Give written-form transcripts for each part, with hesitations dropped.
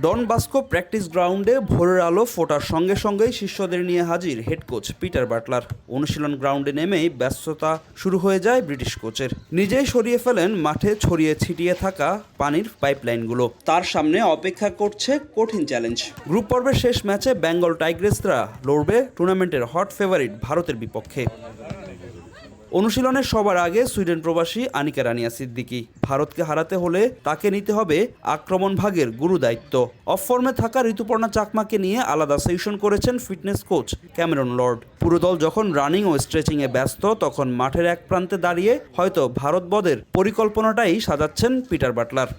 Don Bosco practice গ্রাউন্ডে ভোরের আলো ফোটার সঙ্গে সঙ্গেই শিষ্যদের নিয়ে হাজির হেড কোচ পিটার বাটলার। অনুশীলন গ্রাউন্ডে নেমেই ব্যস্ততা শুরু হয়ে যায় ব্রিটিশ কোচের। নিজেই সরিয়ে ফেলেন মাঠে ছড়িয়ে ছিটিয়ে থাকা পানির পাইপলাইনগুলো। তার সামনে অপেক্ষা করছে কঠিন চ্যালেঞ্জ। গ্রুপ পর্বের শেষ ম্যাচে বেঙ্গল টাইগ্রেসরা লড়বে টুর্নামেন্টের হট ফেভারিট ভারতের বিপক্ষে। অনুশীলনের সবার আগে সুইডেন প্রবাসী আনিকা রানিয়া সিদ্দিকী। ভারতকে হারাতে হলে তাকে নিতে হবে আক্রমণ ভাগের গুরু দায়িত্ব। অফ ফর্মে থাকা ঋতুপর্ণা চাকমাকে নিয়ে আলাদা সেশন করেছেন ফিটনেস কোচ ক্যামেরন লর্ড। পুরো দল যখন রানিং ও স্ট্রেচিংয়ে ব্যস্ত, তখন মাঠের এক প্রান্তে দাঁড়িয়ে হয়তো ভারত বদের পরিকল্পনাটাই সাজাচ্ছেন পিটার বাটলার।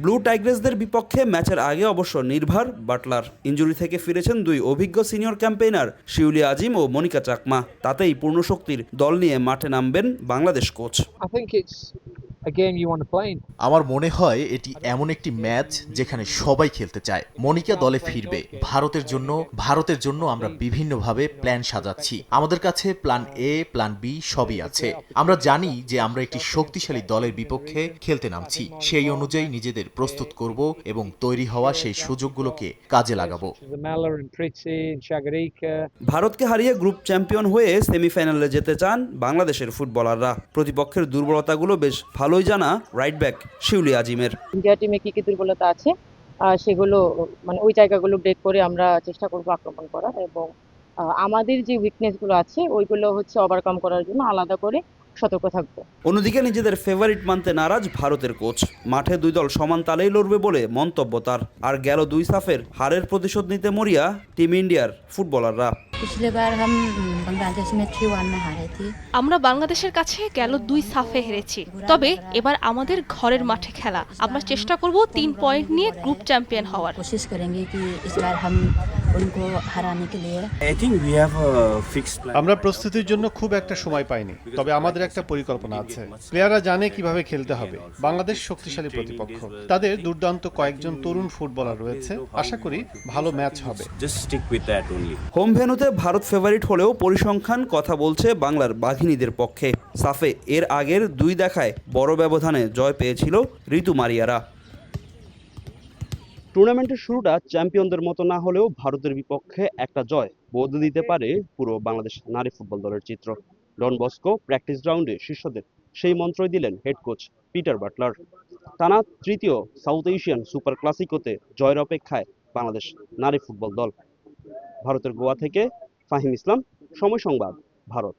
ব্লু টাইগ্রেসদের বিপক্ষে ম্যাচের আগে অবশ্য নির্ভর বাটলার। ইনজুরি থেকে ফিরেছেন দুই অভিজ্ঞ সিনিয়র ক্যাম্পেইনার শিউলি আজিম ও মনিকা চাকমা। তাতেই পূর্ণশক্তির দল নিয়ে মাঠে নামবেন বাংলাদেশ কোচ। আমার মনে হয় এটি এমন একটি ম্যাচ যেখানে সবাই খেলতে চায়। মনিকা দলে ফিরবে। ভারতের জন্য আমরা বিভিন্নভাবে প্ল্যান সাজাচ্ছি। আমাদের কাছে প্ল্যান এ, প্ল্যান বি সবই আছে। আমরা জানি যে আমরা একটি শক্তিশালী দলের বিপক্ষে খেলতে নামছি। সেই অনুযায়ী নিজেদের প্রস্তুত করব এবং তৈরি হওয়া সেই সুযোগগুলোকে কাজে লাগাবো। ভারতকে হারিয়ে গ্রুপ চ্যাম্পিয়ন হয়ে সেমিফাইনালে যেতে চান বাংলাদেশের ফুটবলাররা। প্রতিপক্ষের দুর্বলতাগুলো বেশ ভালোই জানা রাইট ব্যাক শিউলি আজিমের। ইন্ডিয়া টিমে কি কি দুর্বলতা আছে সেগুলো মানে ওই জায়গাগুলো ব্রেক করে আমরা চেষ্টা করব আক্রমণ করার, এবং আমাদের যে উইকনেস গুলো আছে ওইগুলো হচ্ছে ওভারকাম করার জন্য আলাদা করে সতর্ক থাকবো। অন্যদিকে নিজেদের ফেভারিট মানতে নারাজ ভারতের কোচ। মাঠে দুই দল সমান তালেই লড়বে বলে মন্তব্য তার। আর গেল দুই সাফের হারের প্রতিশোধ নিতে মরিয়া টিম ইন্ডিয়ার ফুটবলাররা। আমরা বাংলাদেশের কাছে গেল 2 সাফে হেরেছি, তবে এবার আমাদের ঘরের মাঠে খেলা। আমরা চেষ্টা করব 3 পয়েন্ট নিয়ে গ্রুপ চ্যাম্পিয়ন হওয়ার। আমরা প্রস্তুতির জন্য খুব একটা সময় পাইনি, তবে আমাদের একটা পরিকল্পনা আছে। প্লেয়াররা জানে কিভাবে খেলতে হবে। বাংলাদেশ শক্তিশালী প্রতিপক্ষ, তাদের দুর্দান্ত কয়েকজন তরুণ ফুটবলার রয়েছে। আশা করি ভালো ম্যাচ হবে। হোম ভেন্যুতে ভারত ফেভারিট হলেও পরিসংখ্যান কথা বলছে বাংলার বাঘিনীদের পক্ষে। সাফে এর আগের 2 দেখায় বড় ব্যবধানে জয় পেয়েছিল ঋতু মারিয়ারা। টুর্নামেন্টের শুরুটা চ্যাম্পিয়নদের মতো না হলেও ভারতের বিপক্ষে একটা জয় বদলে দিতে পারে পুরো বাংলাদেশ নারী ফুটবল দলের চিত্র। ডন বস্কো প্র্যাকটিস গ্রাউন্ডে শিষ্যদের সেই মন্ত্রই দিলেন হেড কোচ পিটার বাটলার। টানা তৃতীয় সাউথ এশিয়ান সুপার ক্লাসিকোতে জয়ের অপেক্ষায় বাংলাদেশ নারী ফুটবল দল। ভারতের গোয়া থেকে ফাহিম ইসলাম, সময় সংবাদ, ভারত।